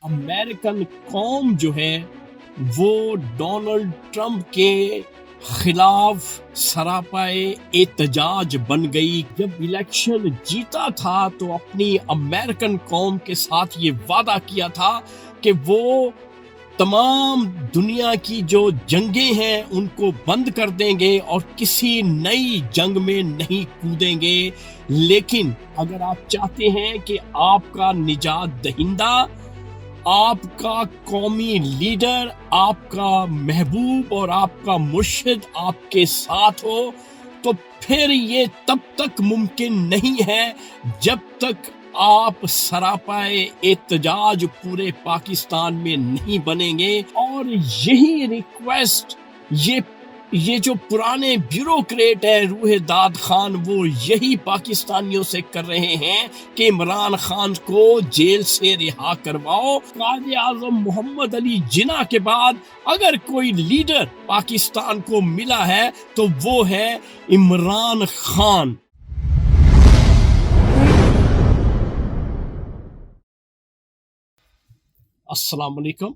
American قوم جو ہے وہ ڈونلڈ ٹرمپ کے خلاف سراپائے احتجاج بن گئی. جب الیکشن جیتا تھا تو اپنی امریکن قوم کے ساتھ یہ وعدہ کیا تھا کہ وہ تمام دنیا کی جو جنگیں ہیں ان کو بند کر دیں گے اور کسی نئی جنگ میں نہیں کودیں گے. لیکن اگر آپ چاہتے ہیں کہ آپ کا نجات دہندہ، آپ کا قومی لیڈر، آپ کا محبوب اور آپ کا مرشد آپ کے ساتھ ہو، تو پھر یہ تب تک ممکن نہیں ہے جب تک آپ سراپائے احتجاج پورے پاکستان میں نہیں بنیں گے. اور یہی ریکویسٹ یہ جو پرانے بیوروکریٹ ہے روح داد خان، وہ یہی پاکستانیوں سے کر رہے ہیں کہ عمران خان کو جیل سے رہا کرواؤ. قائد اعظم محمد علی جناح کے بعد اگر کوئی لیڈر پاکستان کو ملا ہے تو وہ ہے عمران خان. السلام علیکم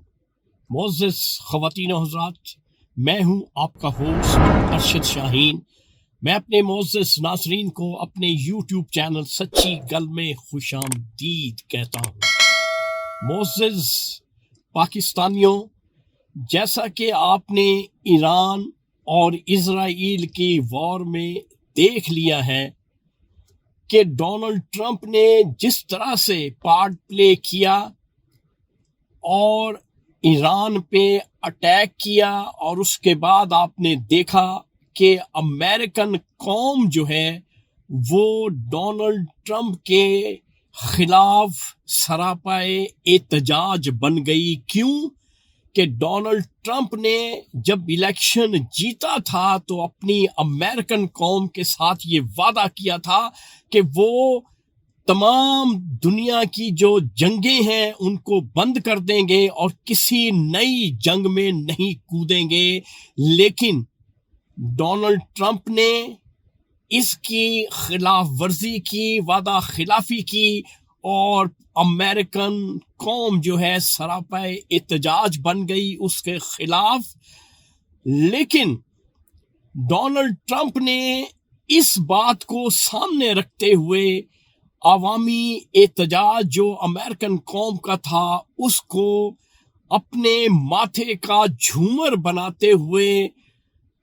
معزز خواتین و حضرات، میں ہوں آپ کا ہوسٹ ارشد شاہین. میں اپنے معزز ناظرین کو اپنے یوٹیوب چینل سچی گل میں خوش آمدید کہتا ہوں. معزز پاکستانیوں، جیسا کہ آپ نے ایران اور اسرائیل کی وار میں دیکھ لیا ہے کہ ڈونلڈ ٹرمپ نے جس طرح سے پارٹ پلے کیا اور ایران پہ اٹیک کیا، اور اس کے بعد آپ نے دیکھا کہ امریکن قوم جو ہے وہ ڈونلڈ ٹرمپ کے خلاف سراپائے احتجاج بن گئی. کیوں کہ ڈونلڈ ٹرمپ نے جب الیکشن جیتا تھا تو اپنی امریکن قوم کے ساتھ یہ وعدہ کیا تھا کہ وہ تمام دنیا کی جو جنگیں ہیں ان کو بند کر دیں گے اور کسی نئی جنگ میں نہیں کودیں گے. لیکن ڈونلڈ ٹرمپ نے اس کی خلاف ورزی کی، وعدہ خلافی کی، اور امریکن قوم جو ہے سراپائے احتجاج بن گئی اس کے خلاف. لیکن ڈونلڈ ٹرمپ نے اس بات کو سامنے رکھتے ہوئے عوامی احتجاج جو امریکن قوم کا تھا اس کو اپنے ماتھے کا جھومر بناتے ہوئے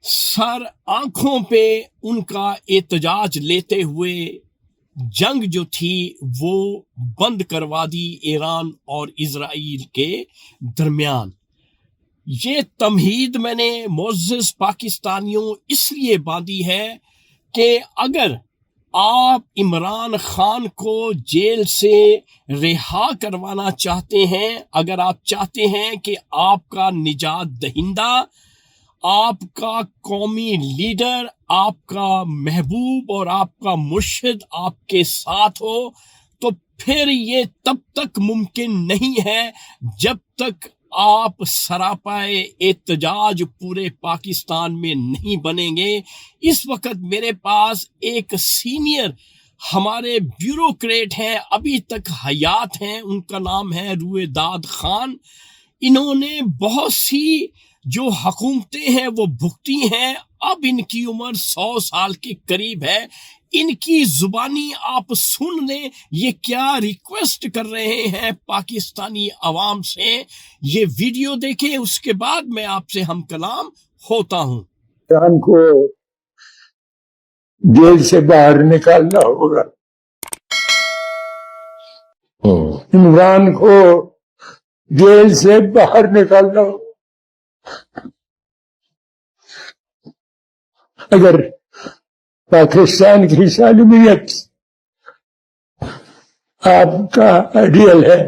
سر آنکھوں پہ ان کا احتجاج لیتے ہوئے جنگ جو تھی وہ بند کروا دی ایران اور اسرائیل کے درمیان. یہ تمہید میں نے معزز پاکستانیوں اس لیے باندھی ہے کہ اگر آپ عمران خان کو جیل سے رہا کروانا چاہتے ہیں، اگر آپ چاہتے ہیں کہ آپ کا نجات دہندہ، آپ کا قومی لیڈر، آپ کا محبوب اور آپ کا مرشد آپ کے ساتھ ہو، تو پھر یہ تب تک ممکن نہیں ہے جب تک آپ سراپائے احتجاج پورے پاکستان میں نہیں بنیں گے. اس وقت میرے پاس ایک سینئر ہمارے بیوروکریٹ ہیں، ابھی تک حیات ہیں، ان کا نام ہے روح داد خان. انہوں نے بہت سی جو حکومتیں ہیں وہ بھگتی ہیں. اب ان کی عمر 100 سال کے قریب ہے. ان کی زبانی آپ سن لیں، یہ کیا ریکویسٹ کر رہے ہیں پاکستانی عوام سے. یہ ویڈیو دیکھیں، اس کے بعد میں آپ سے ہم کلام ہوتا ہوں. عمران کو جیل سے باہر نکالنا ہوگا. عمران کو جیل سے باہر نکالنا ہوگا. اگر پاکستان کی سالمیت آپ کا آئیڈیل ہے،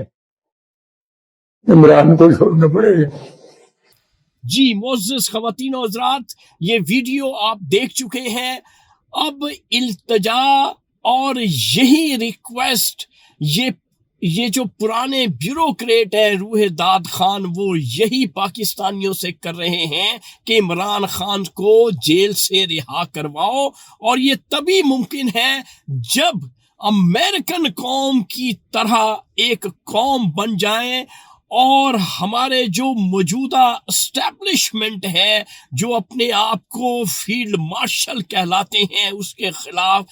عمران کو چھوڑنا پڑے گا. جی معزز خواتین و حضرات، یہ ویڈیو آپ دیکھ چکے ہیں. اب التجا اور یہی ریکویسٹ یہ جو پرانے بیوروکریٹ ہے روح داد خان، وہ یہی پاکستانیوں سے کر رہے ہیں کہ عمران خان کو جیل سے رہا کرواؤ. اور یہ تبھی ممکن ہے جب امریکن قوم کی طرح ایک قوم بن جائیں اور ہمارے جو موجودہ اسٹیبلشمنٹ ہے جو اپنے آپ کو فیلڈ مارشل کہلاتے ہیں اس کے خلاف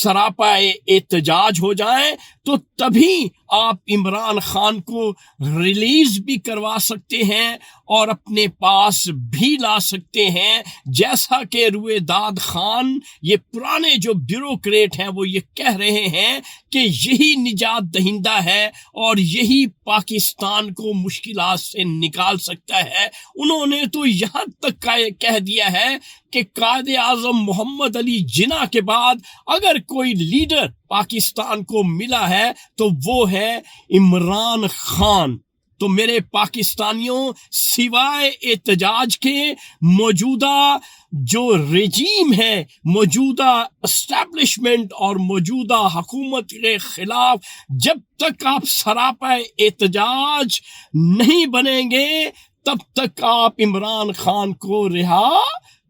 سراپا احتجاج ہو جائیں تو تبھی آپ عمران خان کو ریلیز بھی کروا سکتے ہیں اور اپنے پاس بھی لا سکتے ہیں، جیسا کہ روئے داد خان یہ پرانے جو بیوروکریٹ ہیں وہ یہ کہہ رہے ہیں کہ یہی نجات دہندہ ہے اور یہی پاکستان کو مشکلات سے نکال سکتا ہے۔ انہوں نے تو یہاں تک کہہ دیا ہے کہ قائد اعظم محمد علی جناح کے بعد اگر کوئی لیڈر پاکستان کو ملا ہے تو وہ ہے عمران خان۔ تو میرے پاکستانیوں، سوائے احتجاج کے موجودہ جو رجیم ہے، موجودہ اسٹیبلشمنٹ اور موجودہ حکومت کے خلاف جب تک آپ سراپا احتجاج نہیں بنیں گے تب تک آپ عمران خان کو رہا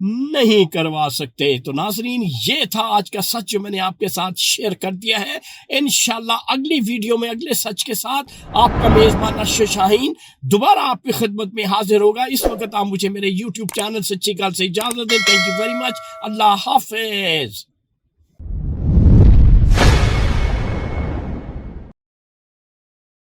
نہیں کروا سکتے۔ تو ناظرین، یہ تھا آج کا سچ جو میں نے آپ کے ساتھ شیئر کر دیا ہے۔ انشاءاللہ اگلی ویڈیو میں اگلے سچ کے ساتھ آپ کا میزبان ارشد شاہین دوبارہ آپ کی خدمت میں حاضر ہوگا۔ اس وقت آپ مجھے میرے یوٹیوب چینل سچی گل سے اجازت دیں۔ Thank you very much. اللہ حافظ۔